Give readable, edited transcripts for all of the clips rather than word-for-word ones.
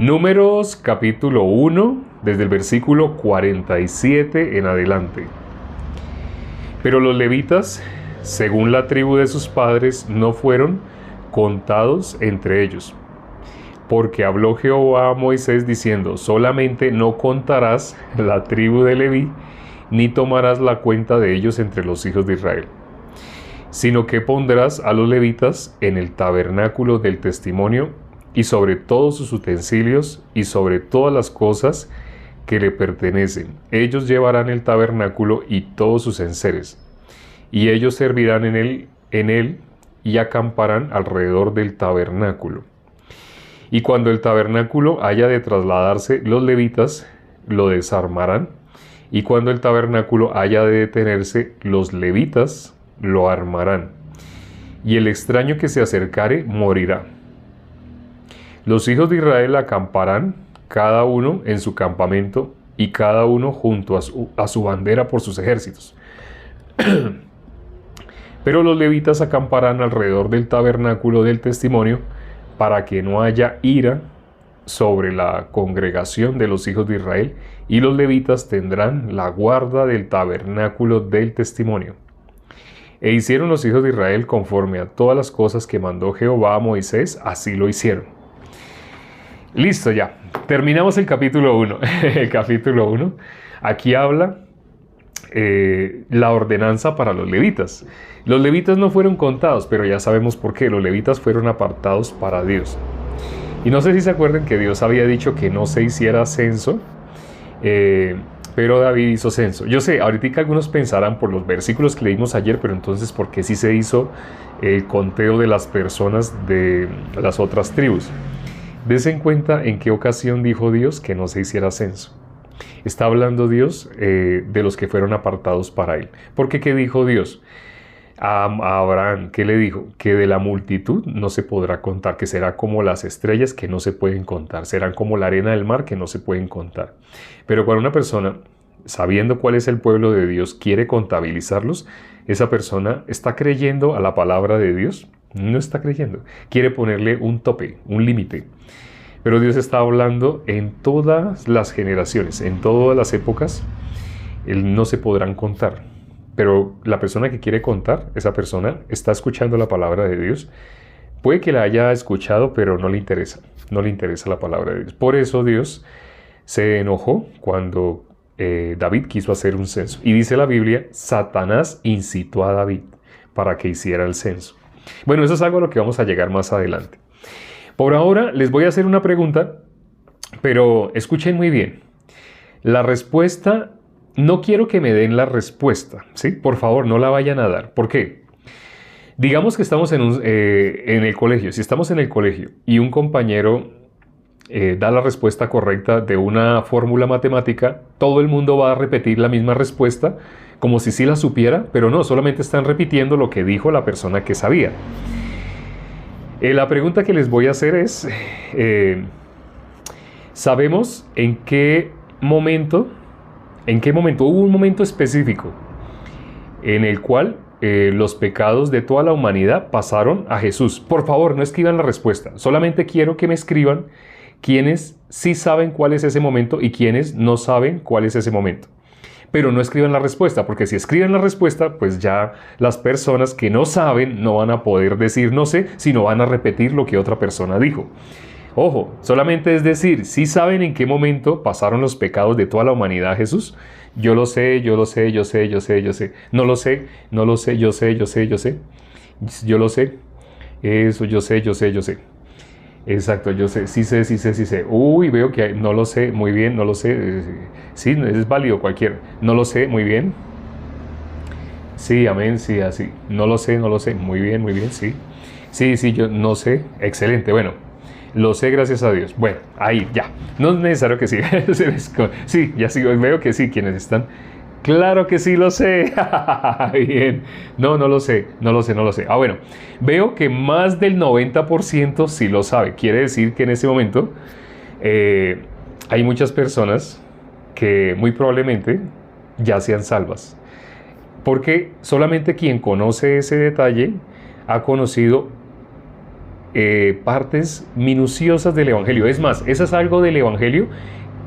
Números capítulo 1, desde el versículo 47 en adelante. Pero los levitas, según la tribu de sus padres, no fueron contados entre ellos. Porque habló Jehová a Moisés diciendo: solamente no contarás la tribu de Leví, ni tomarás la cuenta de ellos entre los hijos de Israel, sino que pondrás a los levitas en el tabernáculo del testimonio, y sobre todos sus utensilios, y sobre todas las cosas que le pertenecen. Ellos llevarán el tabernáculo y todos sus enseres, y ellos servirán en él, y acamparán alrededor del tabernáculo. Y cuando el tabernáculo haya de trasladarse, los levitas lo desarmarán, y cuando el tabernáculo haya de detenerse, los levitas lo armarán, y el extraño que se acercare morirá. Los hijos de Israel acamparán, cada uno en su campamento, y cada uno junto a su bandera por sus ejércitos. Pero los levitas acamparán alrededor del tabernáculo del testimonio, para que no haya ira sobre la congregación de los hijos de Israel, y los levitas tendrán la guarda del tabernáculo del testimonio. E hicieron los hijos de Israel conforme a todas las cosas que mandó Jehová a Moisés, así lo hicieron. Listo, ya. Terminamos el capítulo 1. El capítulo 1. Aquí habla la ordenanza para los levitas. Los levitas no fueron contados, pero ya sabemos por qué. Los levitas fueron apartados para Dios. Y no sé si se acuerdan que Dios había dicho que no se hiciera censo, pero David hizo censo. Yo sé, ahorita algunos pensarán por los versículos que leímos ayer, pero entonces, ¿por qué sí se hizo el conteo de las personas de las otras tribus? Dese en cuenta en qué ocasión dijo Dios que no se hiciera censo. Está hablando Dios de los que fueron apartados para Él. Porque ¿qué dijo Dios? A Abraham, ¿qué le dijo? Que de la multitud no se podrá contar, que será como las estrellas que no se pueden contar, serán como la arena del mar que no se pueden contar. Pero cuando una persona, sabiendo cuál es el pueblo de Dios, quiere contabilizarlos, esa persona está creyendo a la palabra de Dios. No está creyendo. Quiere ponerle un tope, un límite. Pero Dios está hablando en todas las generaciones, en todas las épocas. No se podrán contar. Pero la persona que quiere contar, esa persona está escuchando la palabra de Dios. Puede que la haya escuchado, pero no le interesa. No le interesa la palabra de Dios. Por eso Dios se enojó cuando David quiso hacer un censo. Y dice la Biblia, Satanás incitó a David para que hiciera el censo. Bueno, eso es algo a lo que vamos a llegar más adelante. Por ahora les voy a hacer una pregunta, pero escuchen muy bien. La respuesta, no quiero que me den la respuesta, ¿sí? Por favor, no la vayan a dar. ¿Por qué? Digamos que estamos en el colegio. Si estamos en el colegio y un compañero da la respuesta correcta de una fórmula matemática, todo el mundo va a repetir la misma respuesta como si sí la supiera, pero no, solamente están repitiendo lo que dijo la persona que sabía. La pregunta que les voy a hacer es, ¿sabemos en qué momento hubo un momento específico en el cual los pecados de toda la humanidad pasaron a Jesús? Por favor, no escriban la respuesta, solamente quiero que me escriban quienes sí saben cuál es ese momento y quienes no saben cuál es ese momento. Pero no escriban la respuesta, porque si escriben la respuesta, pues ya las personas que no saben no van a poder decir no sé, sino van a repetir lo que otra persona dijo. Ojo, solamente es decir, si saben en qué momento pasaron los pecados de toda la humanidad a Jesús. Yo lo sé, yo lo sé, yo sé, yo sé, yo sé. No lo sé, no lo sé, yo sé, yo sé, yo sé. Yo lo sé. Eso, yo sé, yo sé, yo sé. Exacto, yo sé, sí sé, sí sé, sí sé. Uy, veo que no lo sé, muy bien, no lo sé. Sí, es válido cualquier. No lo sé, muy bien. Sí, amén, sí, así. No lo sé, muy bien, sí. Sí, sí, yo no sé, excelente, bueno. Lo sé, gracias a Dios. Bueno, ahí, ya. No es necesario que siga. Sí, ya sigo, veo que sí, quienes están. Claro que sí lo sé. Bien. No, no lo sé. Ah, bueno. Veo que más del 90% sí lo sabe. Quiere decir que en ese momento hay muchas personas que muy probablemente ya sean salvas. Porque solamente quien conoce ese detalle ha conocido partes minuciosas del Evangelio. Es más, eso es algo del Evangelio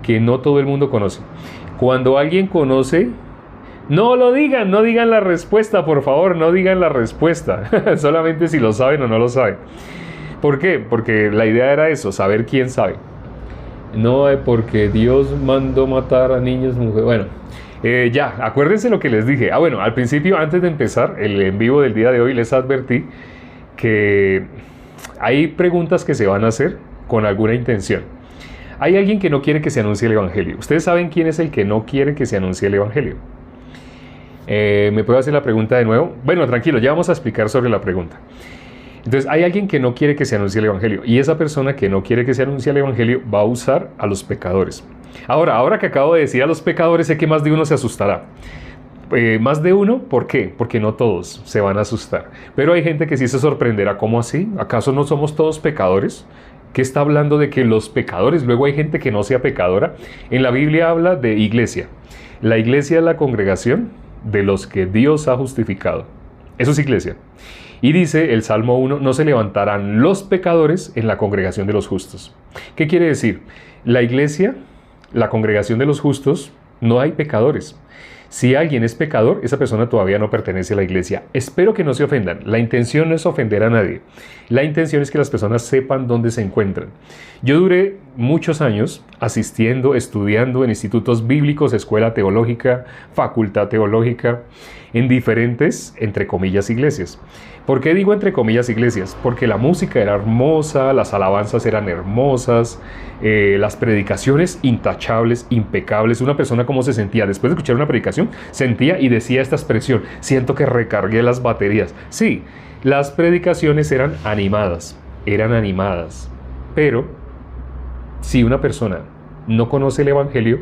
que no todo el mundo conoce. Cuando alguien conoce, no lo digan, no digan la respuesta, por favor, no digan la respuesta. Solamente si lo saben o no lo saben. ¿Por qué? Porque la idea era eso, saber quién sabe. No, porque Dios mandó matar a niños, mujeres. Bueno, ya, acuérdense lo que les dije. Bueno, al principio, antes de empezar el en vivo del día de hoy, les advertí que hay preguntas que se van a hacer con alguna intención. Hay alguien que no quiere que se anuncie el Evangelio. ¿Ustedes saben quién es el que no quiere que se anuncie el Evangelio? ¿Me puedo hacer la pregunta de nuevo? Bueno, tranquilo, ya vamos a explicar sobre la pregunta. Entonces, hay alguien que no quiere que se anuncie el Evangelio. Y esa persona que no quiere que se anuncie el Evangelio va a usar a los pecadores. Ahora que acabo de decir a los pecadores, sé que más de uno se asustará. Más de uno, ¿por qué? Porque no todos se van a asustar. Pero hay gente que sí se sorprenderá. ¿Cómo así? ¿Acaso no somos todos pecadores? ¿Qué está hablando de que los pecadores? Luego hay gente que no sea pecadora. En la Biblia habla de iglesia. La iglesia es la congregación de los que Dios ha justificado. Eso es iglesia. Y dice el Salmo 1, no se levantarán los pecadores en la congregación de los justos. ¿Qué quiere decir? La iglesia, la congregación de los justos, no hay pecadores. Si alguien es pecador, esa persona todavía no pertenece a la iglesia. Espero que no se ofendan. La intención no es ofender a nadie. La intención es que las personas sepan dónde se encuentran. Yo duré muchos años asistiendo, estudiando en institutos bíblicos, escuela teológica, facultad teológica, en diferentes, entre comillas, iglesias. ¿Por qué digo entre comillas iglesias? Porque la música era hermosa, las alabanzas eran hermosas, las predicaciones intachables, impecables. Una persona cómo se sentía después de escuchar una predicación, sentía y decía esta expresión: siento que recargué las baterías. Sí, las predicaciones eran animadas, pero si una persona no conoce el Evangelio,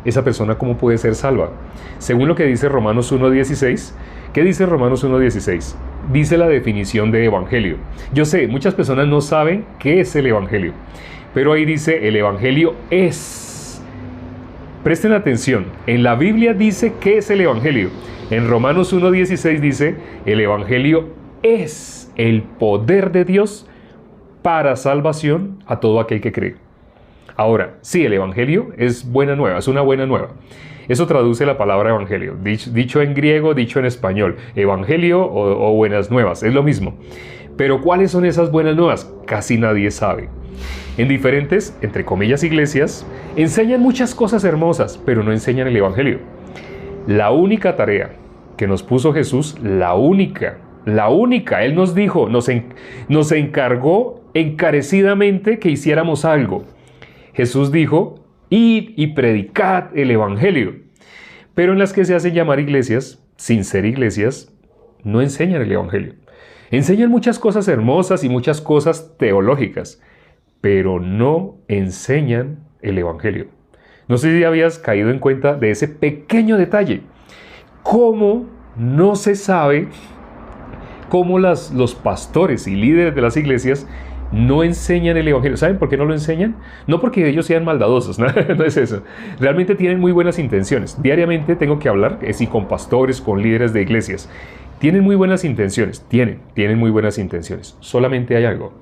esa persona ¿cómo puede ser salva? Según lo que dice Romanos 1.16, ¿qué dice Romanos 1.16? Dice la definición de evangelio. Yo sé, muchas personas no saben qué es el evangelio, pero ahí dice: el evangelio es. Presten atención, en la Biblia dice qué es el evangelio. En Romanos 1.16 dice: el evangelio es el poder de Dios para salvación a todo aquel que cree. Ahora, sí, el evangelio es buena nueva, es una buena nueva. Eso traduce la palabra evangelio, dicho en griego, dicho en español. Evangelio o buenas nuevas, es lo mismo. Pero ¿cuáles son esas buenas nuevas? Casi nadie sabe. En diferentes, entre comillas, iglesias, enseñan muchas cosas hermosas, pero no enseñan el evangelio. La única tarea que nos puso Jesús, la única, Él nos dijo, nos encargó encarecidamente que hiciéramos algo. Jesús dijo: id y predicad el evangelio. Pero en las que se hacen llamar iglesias, sin ser iglesias, no enseñan el evangelio. Enseñan muchas cosas hermosas y muchas cosas teológicas, pero no enseñan el evangelio. No sé si habías caído en cuenta de ese pequeño detalle. ¿Cómo no se sabe cómo los pastores y líderes de las iglesias no enseñan el evangelio? ¿Saben por qué no lo enseñan? No porque ellos sean maldadosos, no es eso. Realmente tienen muy buenas intenciones. Diariamente tengo que hablar, con pastores, con líderes de iglesias. Tienen muy buenas intenciones, tienen muy buenas intenciones. Solamente hay algo: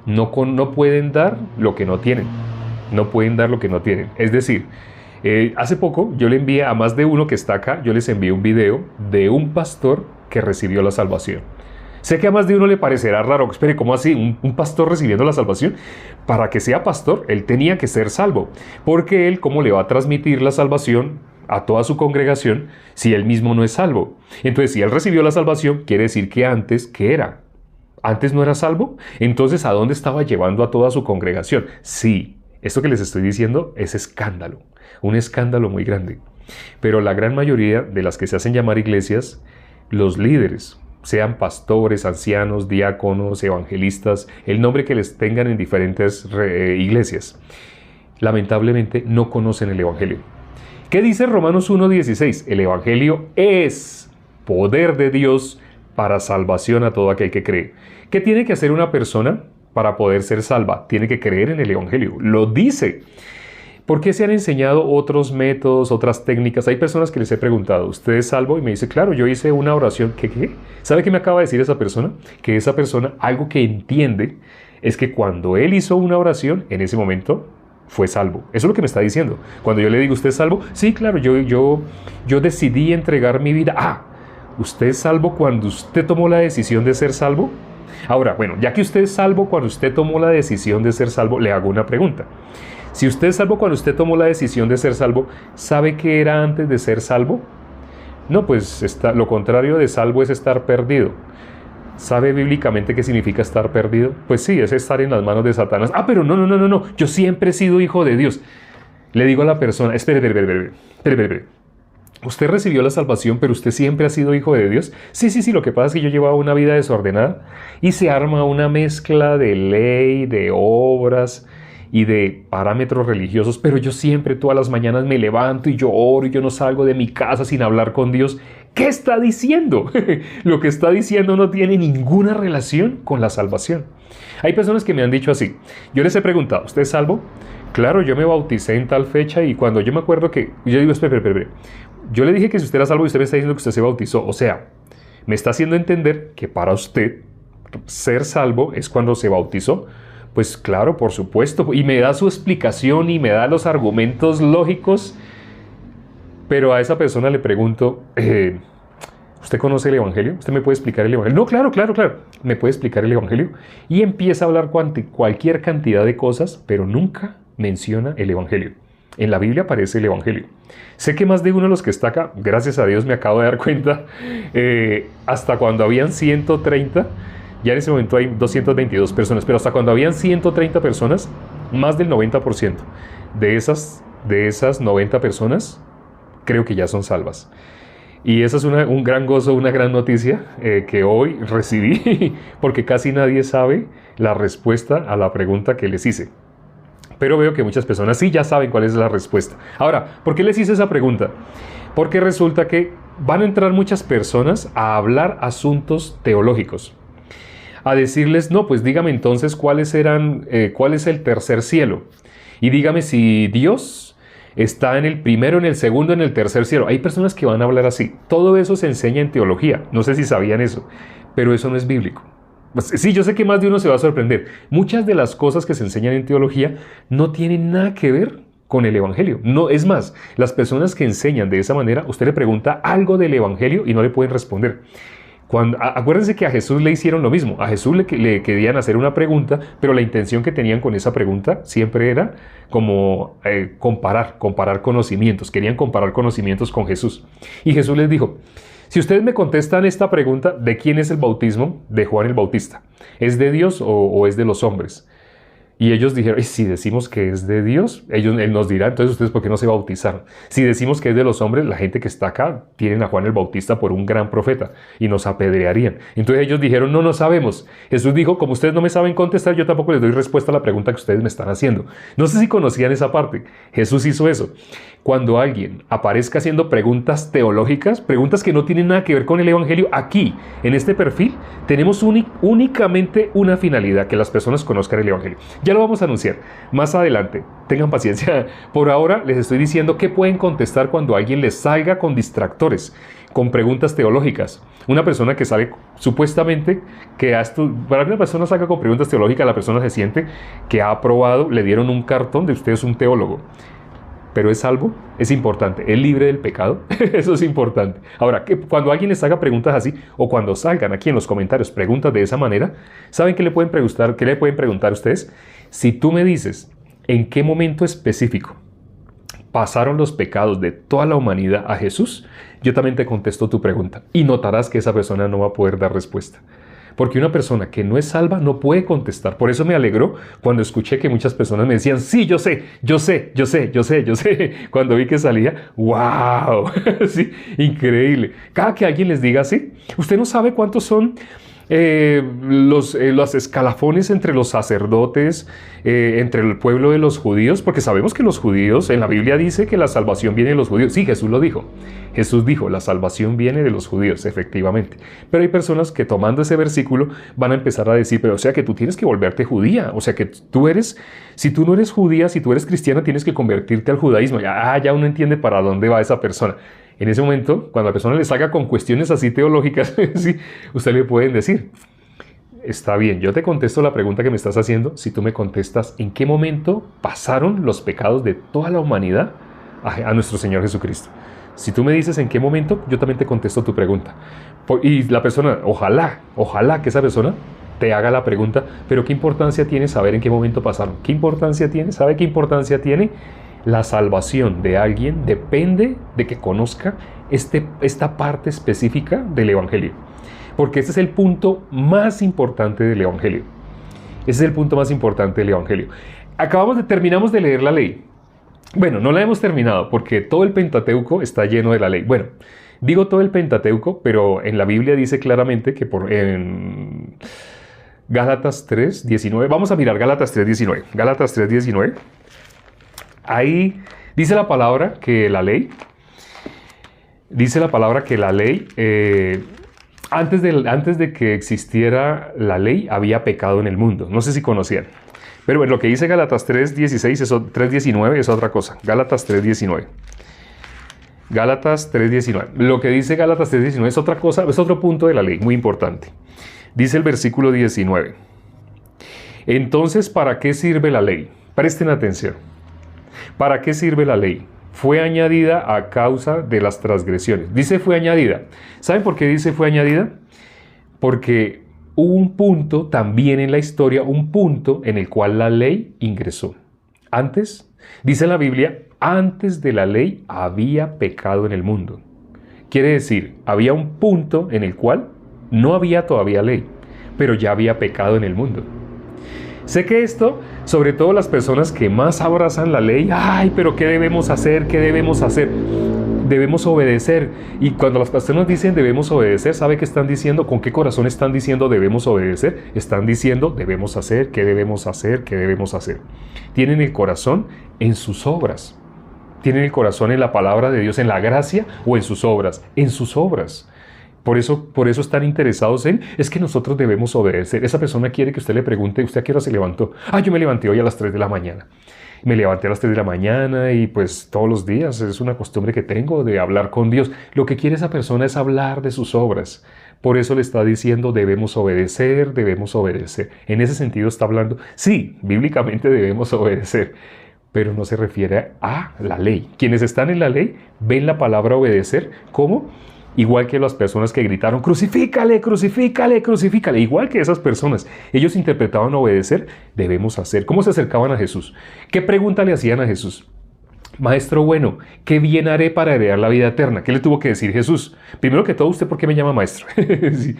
no pueden dar lo que no tienen. No pueden dar lo que no tienen. Es decir, hace poco yo le envié a más de uno que está acá, yo les envié un video de un pastor que recibió la salvación. Sé que a más de uno le parecerá raro. Espere, ¿cómo así? ¿Un pastor recibiendo la salvación? Para que sea pastor, él tenía que ser salvo. Porque él, ¿cómo le va a transmitir la salvación a toda su congregación si él mismo no es salvo? Entonces, si él recibió la salvación, quiere decir que antes, ¿qué era? ¿Antes no era salvo? Entonces, ¿a dónde estaba llevando a toda su congregación? Sí, esto que les estoy diciendo es escándalo. Un escándalo muy grande. Pero la gran mayoría de las que se hacen llamar iglesias, los líderes, sean pastores, ancianos, diáconos, evangelistas, el nombre que les tengan en diferentes iglesias, lamentablemente no conocen el evangelio. ¿Qué dice Romanos 1.16? El evangelio es poder de Dios para salvación a todo aquel que cree. ¿Qué tiene que hacer una persona para poder ser salva? Tiene que creer en el evangelio. Lo dice. ¿Por qué se han enseñado otros métodos, otras técnicas? Hay personas que les he preguntado, ¿usted es salvo? Y me dice, claro, yo hice una oración. ¿Qué? ¿Sabe qué me acaba de decir esa persona? Que esa persona, algo que entiende, es que cuando él hizo una oración, en ese momento fue salvo. Eso es lo que me está diciendo. Cuando yo le digo, ¿usted es salvo? Sí, claro, yo decidí entregar mi vida. ¿Usted es salvo cuando usted tomó la decisión de ser salvo? Ahora, bueno, ya que usted es salvo cuando usted tomó la decisión de ser salvo, le hago una pregunta. Si usted es salvo cuando usted tomó la decisión de ser salvo, ¿sabe qué era antes de ser salvo? No, pues lo contrario de salvo es estar perdido. ¿Sabe bíblicamente qué significa estar perdido? Pues sí, es estar en las manos de Satanás. Pero no, yo siempre he sido hijo de Dios. Le digo a la persona, espere. Usted recibió la salvación, pero usted siempre ha sido hijo de Dios. Sí, lo que pasa es que yo llevaba una vida desordenada y se arma una mezcla de ley, de obras y de parámetros religiosos, pero yo siempre todas las mañanas me levanto y yo oro y yo no salgo de mi casa sin hablar con Dios. ¿Qué está diciendo? Lo que está diciendo no tiene ninguna relación con la salvación. Hay personas que me han dicho así. Yo les he preguntado, ¿usted es salvo? Claro, yo me bauticé en tal fecha y cuando yo me acuerdo que... Yo digo, espere. Yo le dije que si usted era salvo y usted me está diciendo que usted se bautizó. O sea, me está haciendo entender que para usted ser salvo es cuando se bautizó. Pues claro, por supuesto. Y me da su explicación y me da los argumentos lógicos. Pero a esa persona le pregunto, ¿usted conoce el Evangelio? ¿Usted me puede explicar el Evangelio? No, claro. ¿Me puede explicar el Evangelio? Y empieza a hablar cualquier cantidad de cosas, pero nunca menciona el Evangelio. En la Biblia aparece el Evangelio. Sé que más de uno de los que está acá, gracias a Dios me acabo de dar cuenta, hasta cuando habían 130, ya en ese momento hay 222 personas, pero hasta cuando habían 130 personas, más del 90% de esas 90 personas creo que ya son salvas. Y esa es un gran gozo, una gran noticia que hoy recibí, porque casi nadie sabe la respuesta a la pregunta que les hice. Pero veo que muchas personas sí ya saben cuál es la respuesta. Ahora, ¿por qué les hice esa pregunta? Porque resulta que van a entrar muchas personas a hablar asuntos teológicos. A decirles, no, pues dígame entonces cuál es el tercer cielo. Y dígame si Dios está en el primero, en el segundo, en el tercer cielo. Hay personas que van a hablar así. Todo eso se enseña en teología. No sé si sabían eso, pero eso no es bíblico. Sí, yo sé que más de uno se va a sorprender. Muchas de las cosas que se enseñan en teología no tienen nada que ver con el Evangelio. No, es más, las personas que enseñan de esa manera, usted le pregunta algo del Evangelio y no le pueden responder. Acuérdense que a Jesús le hicieron lo mismo. A Jesús le querían hacer una pregunta, pero la intención que tenían con esa pregunta siempre era como comparar conocimientos. Querían comparar conocimientos con Jesús. Y Jesús les dijo, si ustedes me contestan esta pregunta, ¿de quién es el bautismo de Juan el Bautista? ¿Es de Dios o es de los hombres? Y ellos dijeron, si decimos que es de Dios, él nos dirá, entonces ustedes ¿por qué no se bautizaron? Si decimos que es de los hombres, la gente que está acá tienen a Juan el Bautista por un gran profeta y nos apedrearían. Entonces ellos dijeron, no sabemos. Jesús dijo, como ustedes no me saben contestar, yo tampoco les doy respuesta a la pregunta que ustedes me están haciendo. No sé si conocían esa parte. Jesús hizo eso. Cuando alguien aparezca haciendo preguntas teológicas, preguntas que no tienen nada que ver con el Evangelio, aquí, en este perfil, tenemos únicamente una finalidad, que las personas conozcan el Evangelio. Ya lo vamos a anunciar más adelante. Tengan paciencia. Por ahora les estoy diciendo qué pueden contestar cuando alguien les salga con distractores, con preguntas teológicas. Una persona que sale supuestamente para que una persona salga con preguntas teológicas, la persona se siente que ha aprobado, le dieron un cartón de usted es un teólogo. Pero es salvo, es importante, es libre del pecado, eso es importante. Ahora, cuando alguien les haga preguntas así, o cuando salgan aquí en los comentarios preguntas de esa manera, ¿saben qué le pueden preguntar a ustedes? Si tú me dices en qué momento específico pasaron los pecados de toda la humanidad a Jesús, yo también te contesto tu pregunta y notarás que esa persona no va a poder dar respuesta. Porque una persona que no es salva no puede contestar. Por eso me alegró cuando escuché que muchas personas me decían, sí, yo sé. Cuando vi que salía, ¡wow! Sí, increíble. Cada que alguien les diga así, usted no sabe cuántos son Los escalafones entre los sacerdotes, entre el pueblo de los judíos, porque sabemos que los judíos, en la Biblia dice que la salvación viene de los judíos. Sí, Jesús lo dijo. Jesús dijo, la salvación viene de los judíos, efectivamente. Pero hay personas que tomando ese versículo van a empezar a decir, pero o sea que tú tienes que volverte judía, o sea que tú eres, si tú no eres judía, si tú eres cristiana, tienes que convertirte al judaísmo. Ya uno entiende para dónde va esa persona. En ese momento, cuando la persona le salga con cuestiones así teológicas, sí, usted le pueden decir, está bien, yo te contesto la pregunta que me estás haciendo si tú me contestas en qué momento pasaron los pecados de toda la humanidad a nuestro Señor Jesucristo. Si tú me dices en qué momento, yo también te contesto tu pregunta. Y la persona, ojalá que esa persona te haga la pregunta, pero ¿qué importancia tiene saber en qué momento pasaron? ¿Qué importancia tiene? ¿Sabe qué importancia tiene? La salvación de alguien depende de que conozca esta parte específica del Evangelio. Porque ese es el punto más importante del Evangelio. Ese es el punto más importante del Evangelio. Terminamos de leer la ley. Bueno, no la hemos terminado porque todo el Pentateuco está lleno de la ley. Bueno, digo todo el Pentateuco, pero en la Biblia dice claramente que en Gálatas 3:19, vamos a mirar Gálatas 3:19. Gálatas 3:19. Ahí dice la palabra que la ley, antes de que existiera la ley, había pecado en el mundo. No sé si conocían. Pero bueno, lo que dice Gálatas 3:19 es otra cosa. Gálatas 3:19. Gálatas 3:19. Lo que dice Gálatas 3:19 es otra cosa, es otro punto de la ley, muy importante. Dice el versículo 19. Entonces, ¿para qué sirve la ley? Presten atención. ¿Para qué sirve la ley? Fue añadida a causa de las transgresiones. Dice fue añadida. ¿Saben por qué dice fue añadida? Porque hubo un punto también en la historia, un punto en el cual la ley ingresó. Antes, dice la Biblia, antes de la ley había pecado en el mundo. Quiere decir, había un punto en el cual no había todavía ley, pero ya había pecado en el mundo. Sé que esto, sobre todo las personas que más abrazan la ley, ay, pero ¿qué debemos hacer? ¿Qué debemos hacer? Debemos obedecer. Y cuando las personas dicen debemos obedecer, ¿sabe qué están diciendo? ¿Con qué corazón están diciendo debemos obedecer? Están diciendo debemos hacer, ¿qué debemos hacer? ¿Qué debemos hacer? Tienen el corazón en sus obras. Tienen el corazón en la palabra de Dios, en la gracia o en sus obras. En sus obras. Por eso están interesados es que nosotros debemos obedecer. Esa persona quiere que usted le pregunte, ¿usted a qué hora se levantó? Yo me levanté hoy a las 3 de la mañana. Me levanté a las 3 de la mañana y pues todos los días es una costumbre que tengo de hablar con Dios. Lo que quiere esa persona es hablar de sus obras. Por eso le está diciendo debemos obedecer, debemos obedecer. En ese sentido está hablando, sí, bíblicamente debemos obedecer, pero no se refiere a la ley. Quienes están en la ley ven la palabra obedecer como igual que las personas que gritaron, crucifícale, crucifícale, crucifícale. Igual que esas personas. Ellos interpretaban obedecer, debemos hacer. ¿Cómo se acercaban a Jesús? ¿Qué pregunta le hacían a Jesús? Maestro bueno, ¿qué bien haré para heredar la vida eterna? ¿Qué le tuvo que decir Jesús? Primero que todo, ¿usted por qué me llama maestro? Sí.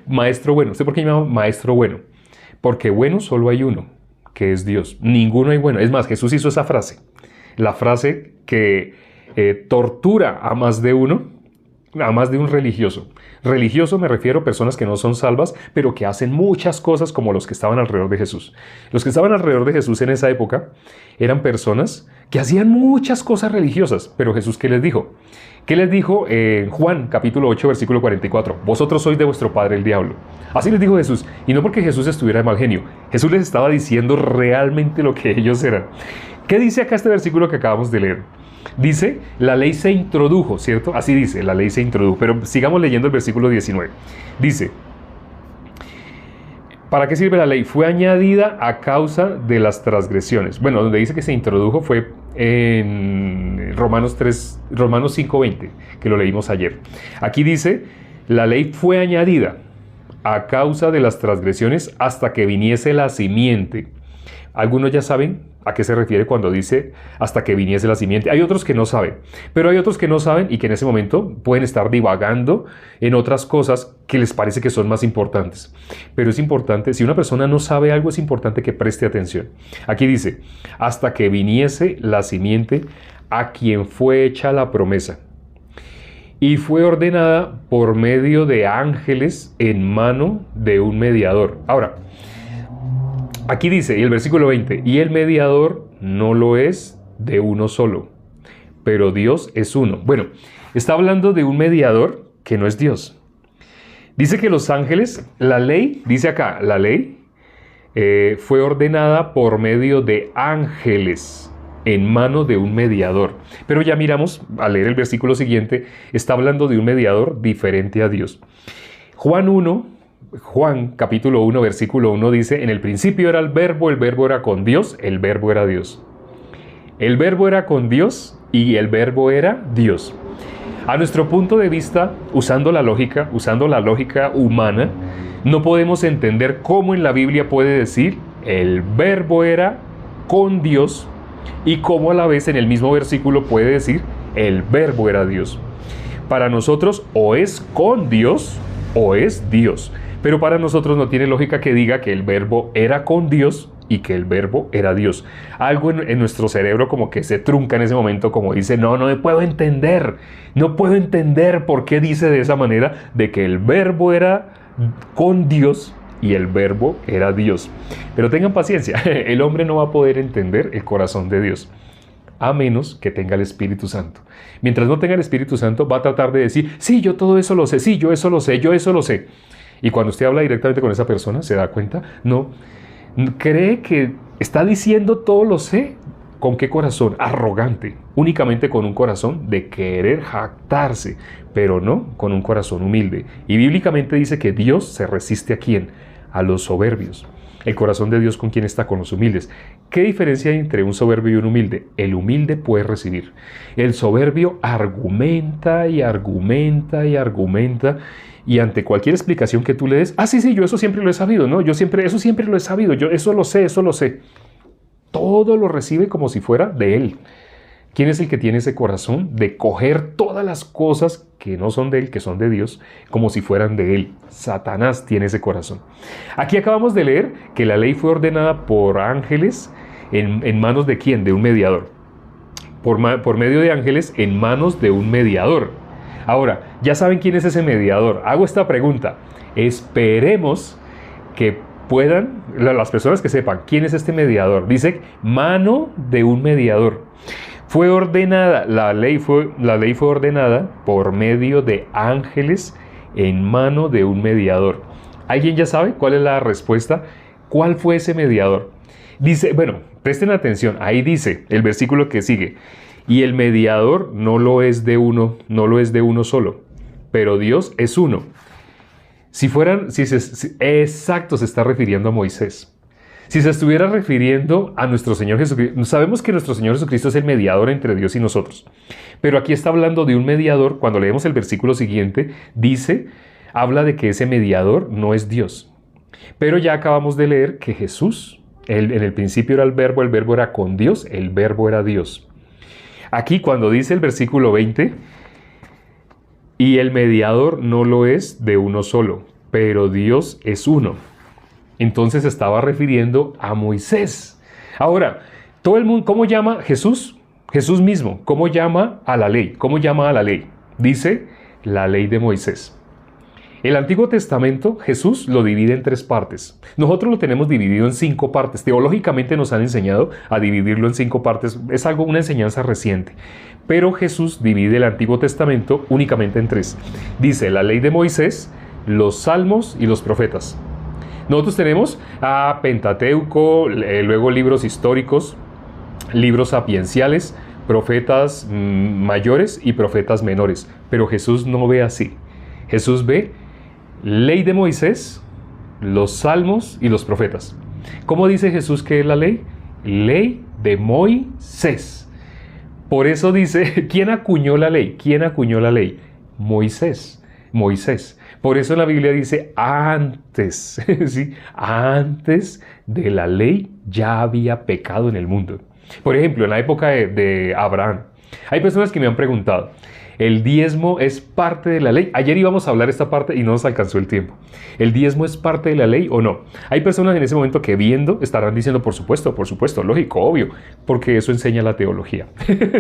Maestro bueno. ¿Usted por qué me llama maestro bueno? Porque bueno solo hay uno, que es Dios. Ninguno hay bueno. Es más, Jesús hizo esa frase. La frase que tortura a más de uno, a más de un religioso. Religioso me refiero a personas que no son salvas, pero que hacen muchas cosas como los que estaban alrededor de Jesús. Los que estaban alrededor de Jesús en esa época eran personas que hacían muchas cosas religiosas. Pero Jesús, ¿qué les dijo? ¿Qué les dijo en Juan capítulo 8, versículo 44? Vosotros sois de vuestro padre el diablo. Así les dijo Jesús. Y no porque Jesús estuviera de mal genio. Jesús les estaba diciendo realmente lo que ellos eran. ¿Qué dice acá este versículo que acabamos de leer? Dice, la ley se introdujo, ¿cierto? Así dice, la ley se introdujo. Pero sigamos leyendo el versículo 19. Dice, ¿para qué sirve la ley? Fue añadida a causa de las transgresiones. Bueno, donde dice que se introdujo fue en Romanos 5:20, que lo leímos ayer. Aquí dice, la ley fue añadida a causa de las transgresiones hasta que viniese la simiente. Algunos ya saben a qué se refiere cuando dice hasta que viniese la simiente. Hay otros que no saben, pero hay otros que no saben y que en ese momento pueden estar divagando en otras cosas que les parece que son más importantes. Pero es importante, si una persona no sabe algo, es importante que preste atención. Aquí dice, hasta que viniese la simiente a quien fue hecha la promesa. y fue ordenada por medio de ángeles en mano de un mediador. Ahora, aquí dice, y el versículo 20, y el mediador no lo es de uno solo, pero Dios es uno. Bueno, está hablando de un mediador que no es Dios. Dice que los ángeles, la ley, dice acá, la ley fue ordenada por medio de ángeles en mano de un mediador. Pero ya miramos, al leer el versículo siguiente, está hablando de un mediador diferente a Dios. Juan capítulo 1, versículo 1 dice, en el principio era el verbo era con Dios, el verbo era Dios. El verbo era con Dios y el verbo era Dios. A nuestro punto de vista, usando la lógica humana, no podemos entender cómo en la Biblia puede decir el verbo era con Dios y cómo a la vez en el mismo versículo puede decir el verbo era Dios. Para nosotros o es con Dios o es Dios. Pero para nosotros no tiene lógica que diga que el verbo era con Dios y que el verbo era Dios. Algo en nuestro cerebro como que se trunca en ese momento, como dice, no puedo entender por qué dice de esa manera de que el verbo era con Dios y el verbo era Dios. Pero tengan paciencia, el hombre no va a poder entender el corazón de Dios, a menos que tenga el Espíritu Santo. Mientras no tenga el Espíritu Santo, va a tratar de decir, sí, yo todo eso lo sé, sí, yo eso lo sé, yo eso lo sé. Y cuando usted habla directamente con esa persona, se da cuenta, no, cree que está diciendo todo lo sé. ¿Con qué corazón? Arrogante, únicamente con un corazón de querer jactarse, pero no con un corazón humilde. Y bíblicamente dice que Dios se resiste ¿a quién? A los soberbios. El corazón de Dios, ¿con quién está? Con los humildes. ¿Qué diferencia hay entre un soberbio y un humilde? El humilde puede recibir. El soberbio argumenta y argumenta y argumenta, y ante cualquier explicación que tú le des, sí, yo eso siempre lo he sabido, ¿no? Eso siempre lo he sabido, yo eso lo sé. Todo lo recibe como si fuera de él. ¿Quién es el que tiene ese corazón de coger todas las cosas que no son de él, que son de Dios, como si fueran de él? Satanás tiene ese corazón. Aquí acabamos de leer que la ley fue ordenada por ángeles en manos de ¿quién? De un mediador. Por medio de ángeles en manos de un mediador. Ahora, ya saben quién es ese mediador. Hago esta pregunta. Esperemos que puedan, las personas que sepan quién es este mediador. Dice, mano de un mediador. Fue ordenada, la ley fue ordenada por medio de ángeles en mano de un mediador. ¿Alguien ya sabe cuál es la respuesta? ¿Cuál fue ese mediador? Dice, bueno, presten atención, ahí dice el versículo que sigue. Y el mediador no lo es de uno solo, pero Dios es uno. Exacto, se está refiriendo a Moisés. Si se estuviera refiriendo a nuestro Señor Jesucristo, sabemos que nuestro Señor Jesucristo es el mediador entre Dios y nosotros. Pero aquí está hablando de un mediador. Cuando leemos el versículo siguiente, habla de que ese mediador no es Dios. Pero ya acabamos de leer que Jesús, en el principio era el verbo era con Dios, el verbo era Dios. Aquí cuando dice el versículo 20, y el mediador no lo es de uno solo, pero Dios es uno. Entonces estaba refiriendo a Moisés. Ahora, todo el mundo, ¿cómo llama Jesús? Jesús mismo, ¿cómo llama a la ley? ¿Cómo llama a la ley? Dice, la ley de Moisés. El Antiguo Testamento, Jesús lo divide en 3 partes. Nosotros lo tenemos dividido en 5 partes. Teológicamente nos han enseñado a dividirlo en 5 partes. Es una enseñanza reciente. Pero Jesús divide el Antiguo Testamento únicamente en 3. Dice la ley de Moisés, los salmos y los profetas. Nosotros tenemos a Pentateuco, luego libros históricos, libros sapienciales, profetas mayores y profetas menores. Pero Jesús no ve así. Jesús ve ley de Moisés, los salmos y los profetas. ¿Cómo dice Jesús que es la ley? Ley de Moisés. Por eso dice, ¿quién acuñó la ley? ¿Quién acuñó la ley? Moisés. Por eso en la Biblia dice antes, ¿sí? Antes de la ley ya había pecado en el mundo. Por ejemplo, en la época de Abraham, hay personas que me han preguntado, El diezmo es parte de la ley. Ayer íbamos a hablar esta parte y no nos alcanzó el tiempo. ¿El diezmo es parte de la ley o no? Hay personas en ese momento que viendo estarán diciendo, por supuesto, lógico, obvio, porque eso enseña la teología.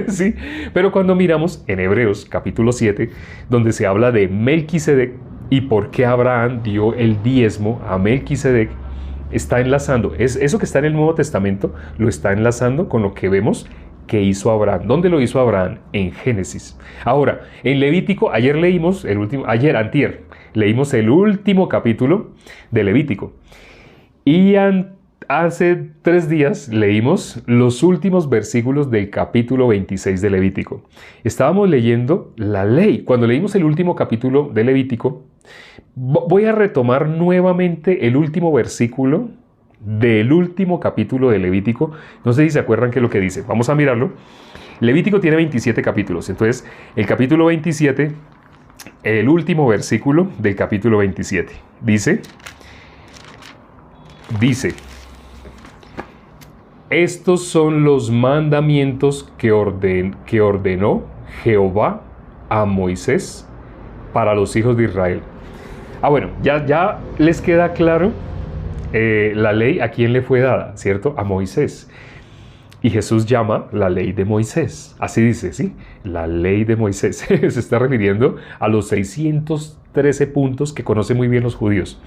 ¿Sí? Pero cuando miramos en Hebreos capítulo 7, donde se habla de Melquisedec y por qué Abraham dio el diezmo a Melquisedec, está enlazando, eso que está en el Nuevo Testamento, lo está enlazando con lo que vemos que hizo Abraham. ¿Dónde lo hizo Abraham? En Génesis. Ahora, en Levítico, antier, leímos el último capítulo de Levítico. Y hace 3 días leímos los últimos versículos del capítulo 26 de Levítico. Estábamos leyendo la ley. Cuando leímos el último capítulo de Levítico, voy a retomar nuevamente el último versículo del último capítulo de Levítico. No sé si se acuerdan qué es lo que dice. Vamos a mirarlo. Levítico tiene 27 capítulos. Entonces, el capítulo 27, el último versículo del capítulo 27, dice, estos son los mandamientos que ordenó Jehová a Moisés para los hijos de Israel. Bueno, ya les queda claro la ley a quién le fue dada, ¿cierto? A Moisés. Y Jesús llama la ley de Moisés. Así dice, ¿sí? La ley de Moisés. Se está refiriendo a los 613 puntos que conocen muy bien los judíos.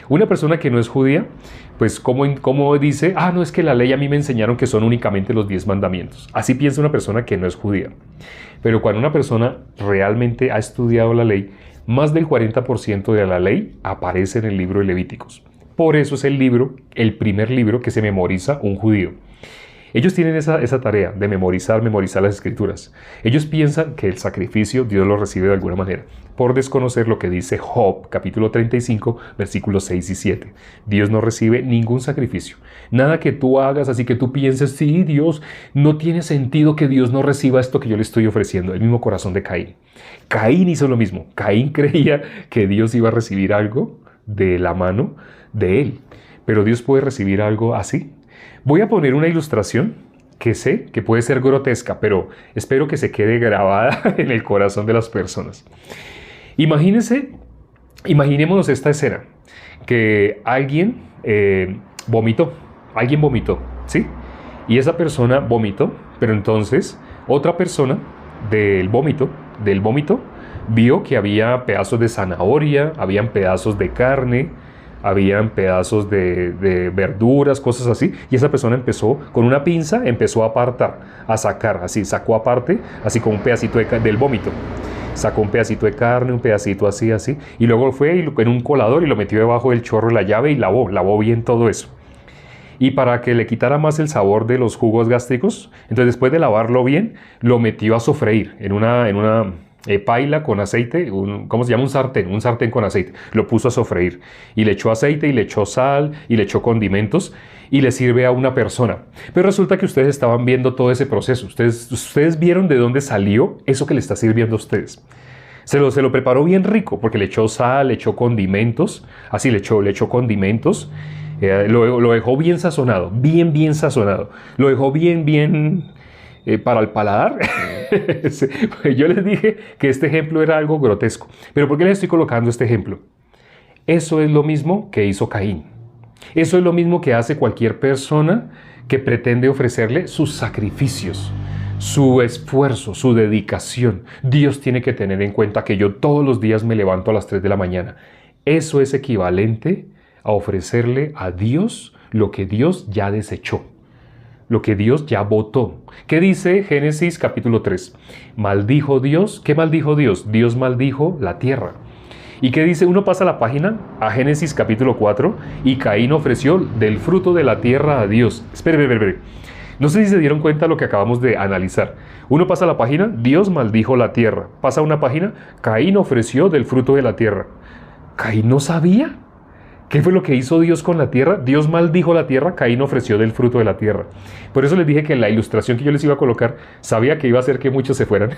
Una persona que no es judía, pues ¿cómo dice? No, es que la ley a mí me enseñaron que son únicamente los 10 mandamientos. Así piensa una persona que no es judía. Pero cuando una persona realmente ha estudiado la ley, más del 40% de la ley aparece en el libro de Levíticos. Por eso es el primer libro que se memoriza un judío. Ellos tienen esa tarea de memorizar las escrituras. Ellos piensan que el sacrificio Dios lo recibe de alguna manera, por desconocer lo que dice Job, capítulo 35, versículos 6 y 7. Dios no recibe ningún sacrificio. Nada que tú hagas, así que tú pienses, sí, Dios, no tiene sentido que Dios no reciba esto que yo le estoy ofreciendo. El mismo corazón de Caín. Caín hizo lo mismo. Caín creía que Dios iba a recibir algo de la mano de él. Pero Dios puede recibir algo así. Voy a poner una ilustración que sé que puede ser grotesca, pero espero que se quede grabada en el corazón de las personas. Imaginémonos esta escena, que alguien vomitó, ¿sí? Y esa persona vomitó, pero entonces otra persona del vómito, vio que había pedazos de zanahoria, habían pedazos de carne, habían pedazos de verduras, cosas así, y esa persona empezó con una pinza, empezó a apartar, a sacar, así, sacó aparte, así como un pedacito del vómito, sacó un pedacito de carne, un pedacito así, y luego fue en un colador y lo metió debajo del chorro de la llave y lavó bien todo eso. Y para que le quitara más el sabor de los jugos gástricos, entonces después de lavarlo bien, lo metió a sofreír en una paila con aceite, ¿cómo se llama? Un sartén con aceite. Lo puso a sofreír y le echó aceite y le echó sal y le echó condimentos y le sirve a una persona. Pero resulta que ustedes estaban viendo todo ese proceso. Ustedes vieron de dónde salió eso que le está sirviendo a ustedes. Se lo preparó bien rico porque le echó sal, le echó condimentos, así le echó condimentos. Lo dejó bien sazonado, bien sazonado. Lo dejó bien para el paladar. Yo les dije que este ejemplo era algo grotesco. Pero ¿por qué les estoy colocando este ejemplo? Eso es lo mismo que hizo Caín. Eso es lo mismo que hace cualquier persona que pretende ofrecerle sus sacrificios, su esfuerzo, su dedicación. Dios tiene que tener en cuenta que yo todos los días me levanto a las 3 de la mañana. Eso es equivalente a ofrecerle a Dios lo que Dios ya desechó, lo que Dios ya votó. ¿Qué dice Génesis capítulo 3? Maldijo Dios. ¿Qué maldijo Dios? Dios maldijo la tierra. ¿Y qué dice? Uno pasa la página a Génesis capítulo 4 y Caín ofreció del fruto de la tierra a Dios. Espere. No sé si se dieron cuenta de lo que acabamos de analizar. Uno pasa la página, Dios maldijo la tierra. Pasa una página, Caín ofreció del fruto de la tierra. ¿Caín no sabía? ¿Qué fue lo que hizo Dios con la tierra? Dios maldijo la tierra, Caín ofreció del fruto de la tierra. Por eso les dije que la ilustración que yo les iba a colocar, sabía que iba a hacer que muchos se fueran.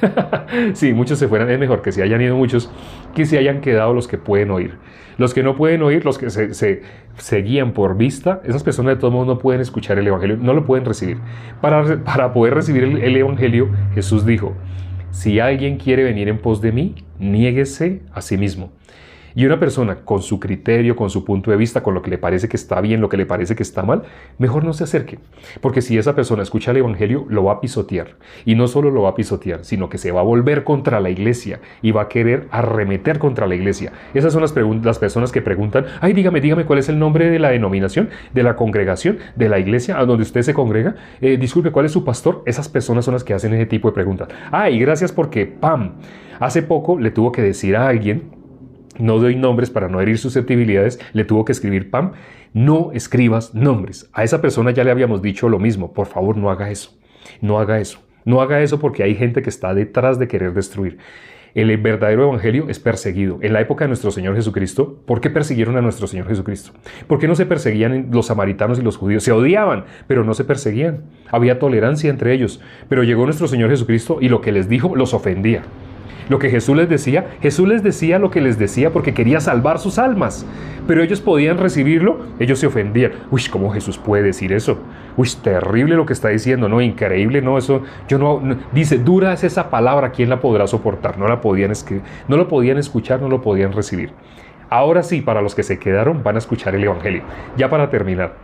Sí, muchos se fueran. Es mejor que se hayan ido muchos, que se hayan quedado los que pueden oír. Los que no pueden oír, los que se guían por vista, esas personas de todos modos no pueden escuchar el Evangelio, no lo pueden recibir. Para poder recibir el Evangelio, Jesús dijo, si alguien quiere venir en pos de mí, niéguese a sí mismo. Y una persona con su criterio, con su punto de vista, con lo que le parece que está bien, lo que le parece que está mal, mejor no se acerque. Porque si esa persona escucha el Evangelio, lo va a pisotear. Y no solo lo va a pisotear, sino que se va a volver contra la iglesia y va a querer arremeter contra la iglesia. Esas son las personas que preguntan, ay, dígame cuál es el nombre de la denominación, de la congregación, de la iglesia a donde usted se congrega. Disculpe, ¿cuál es su pastor? Esas personas son las que hacen ese tipo de preguntas. Y gracias porque, ¡pam! Hace poco le tuvo que decir a alguien, no doy nombres para no herir susceptibilidades, le tuvo que escribir Pam, no escribas nombres. A esa persona ya le habíamos dicho lo mismo, por favor no haga eso, no haga eso. No haga eso porque hay gente que está detrás de querer destruir. El verdadero evangelio es perseguido. En la época de nuestro Señor Jesucristo, ¿por qué persiguieron a nuestro Señor Jesucristo? ¿Por qué no se perseguían los samaritanos y los judíos? Se odiaban, pero no se perseguían. Había tolerancia entre ellos. Pero llegó nuestro Señor Jesucristo y lo que les dijo los ofendía. Lo que Jesús les decía lo que les decía porque quería salvar sus almas. Pero ellos podían recibirlo, ellos se ofendían. Uy, ¿cómo Jesús puede decir eso? Uy, terrible lo que está diciendo, no, increíble, no, eso, dice, dura es esa palabra, ¿quién la podrá soportar? No la podían escribir, no lo podían escuchar, no lo podían recibir. Ahora sí, para los que se quedaron, van a escuchar el Evangelio. Ya para terminar.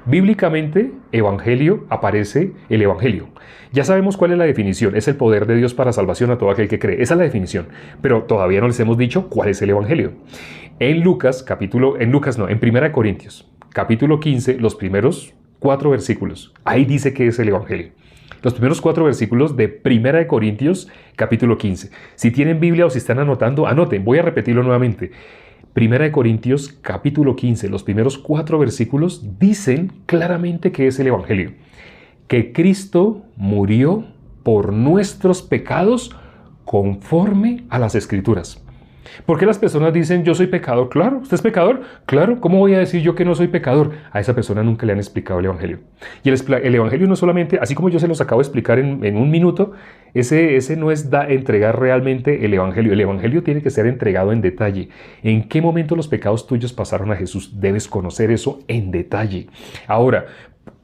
Bíblicamente, evangelio, aparece el evangelio. Ya sabemos cuál es la definición. Es el poder de Dios para salvación a todo aquel que cree. Esa es la definición. Pero todavía no les hemos dicho cuál es el evangelio. En 1 Corintios, capítulo 15, los primeros 4 versículos. Ahí dice que es el evangelio. Los primeros 4 versículos de 1 Corintios, capítulo 15. Si tienen Biblia o si están anotando, anoten. Voy a repetirlo nuevamente. 1 Corintios capítulo 15, los primeros 4 versículos dicen claramente que es el evangelio. Que Cristo murió por nuestros pecados conforme a las Escrituras. ¿Por qué las personas dicen yo soy pecador? Claro, ¿usted es pecador? Claro, ¿cómo voy a decir yo que no soy pecador? A esa persona nunca le han explicado el evangelio. Y el evangelio no solamente, así como yo se los acabo de explicar en un minuto, ese no es entregar realmente el evangelio. El evangelio tiene que ser entregado en detalle. ¿En qué momento los pecados tuyos pasaron a Jesús? Debes conocer eso en detalle. Ahora,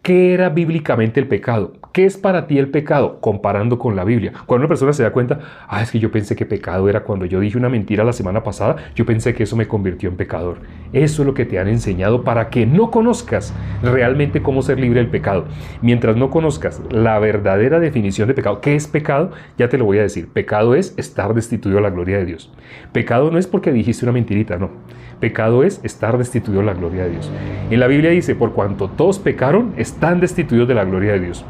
¿qué era bíblicamente el pecado? ¿Qué es para ti el pecado? Comparando con la Biblia. Cuando una persona se da cuenta, es que yo pensé que pecado era cuando yo dije una mentira la semana pasada, yo pensé que eso me convirtió en pecador. Eso es lo que te han enseñado para que no conozcas realmente cómo ser libre del pecado. Mientras no conozcas la verdadera definición de pecado, ¿qué es pecado? Ya te lo voy a decir. Pecado es estar destituido de la gloria de Dios. Pecado no es porque dijiste una mentirita, no. Pecado es estar destituido de la gloria de Dios. En la Biblia dice, por cuanto todos pecaron, están destituidos de la gloria de Dios.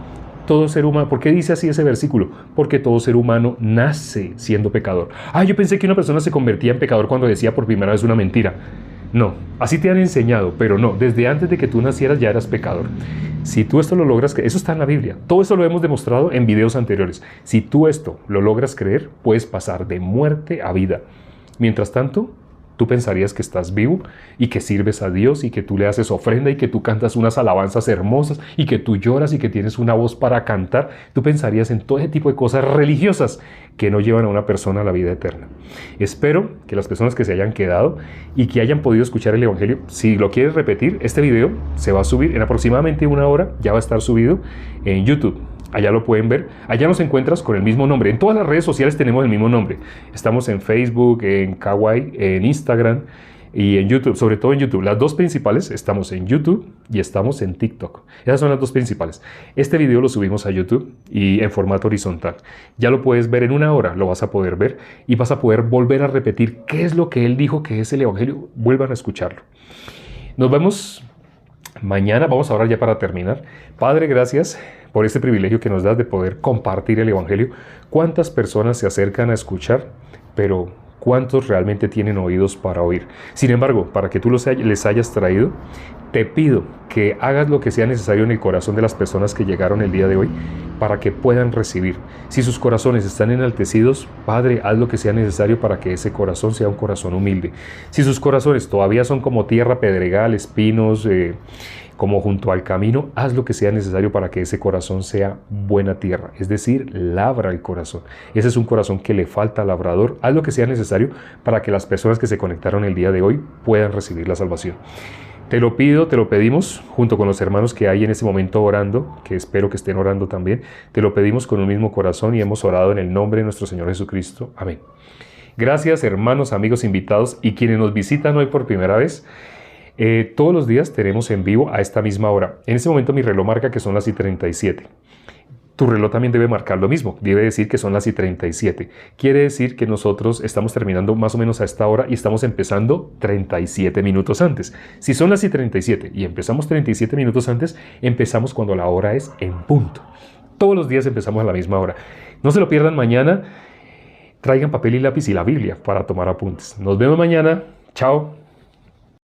Todo ser humano, ¿por qué dice así ese versículo? Porque todo ser humano nace siendo pecador. Yo pensé que una persona se convertía en pecador cuando decía por primera vez una mentira. No, así te han enseñado, pero no, desde antes de que tú nacieras ya eras pecador. Si tú esto lo logras creer, eso está en la Biblia. Todo eso lo hemos demostrado en videos anteriores. Si tú esto lo logras creer, puedes pasar de muerte a vida. Mientras tanto, tú pensarías que estás vivo y que sirves a Dios y que tú le haces ofrenda y que tú cantas unas alabanzas hermosas y que tú lloras y que tienes una voz para cantar. Tú pensarías en todo ese tipo de cosas religiosas que no llevan a una persona a la vida eterna. Espero que las personas que se hayan quedado y que hayan podido escuchar el Evangelio, si lo quieres repetir, este video se va a subir en aproximadamente 1 hora, ya va a estar subido en YouTube. Allá lo pueden ver. Allá nos encuentras con el mismo nombre. En todas las redes sociales tenemos el mismo nombre. Estamos en Facebook, en Kawaii, en Instagram y en YouTube. Sobre todo en YouTube. Las dos principales, estamos en YouTube y estamos en TikTok. Esas son las dos principales. Este video lo subimos a YouTube y en formato horizontal. Ya lo puedes ver en 1 hora. Lo vas a poder ver y vas a poder volver a repetir qué es lo que él dijo que es el Evangelio. Vuelvan a escucharlo. Nos vemos mañana. Vamos a orar ya para terminar. Padre, gracias por este privilegio que nos das de poder compartir el Evangelio. ¿Cuántas personas se acercan a escuchar, pero cuántos realmente tienen oídos para oír? Sin embargo, para que tú les hayas traído, te pido que hagas lo que sea necesario en el corazón de las personas que llegaron el día de hoy para que puedan recibir. Si sus corazones están enaltecidos, Padre, haz lo que sea necesario para que ese corazón sea un corazón humilde. Si sus corazones todavía son como tierra, pedregal, espinos, como junto al camino, haz lo que sea necesario para que ese corazón sea buena tierra, es decir, labra el corazón. Ese es un corazón que le falta al labrador. Haz lo que sea necesario para que las personas que se conectaron el día de hoy puedan recibir la salvación. Te lo pido, te lo pedimos, junto con los hermanos que hay en este momento orando, que espero que estén orando también, te lo pedimos con un mismo corazón y hemos orado en el nombre de nuestro Señor Jesucristo. Amén. Gracias, hermanos, amigos, invitados y quienes nos visitan hoy por primera vez. Todos los días tenemos en vivo a esta misma hora. En este momento mi reloj marca que son las 37. Tu reloj también debe marcar lo mismo, debe decir que son las 37. Quiere decir que nosotros estamos terminando más o menos a esta hora y estamos empezando 37 minutos antes. Si son las 37 y empezamos 37 minutos antes, empezamos cuando la hora es en punto. Todos los días empezamos a la misma hora. No se lo pierdan mañana. Traigan papel y lápiz y la Biblia para tomar apuntes. Nos vemos mañana. Chao.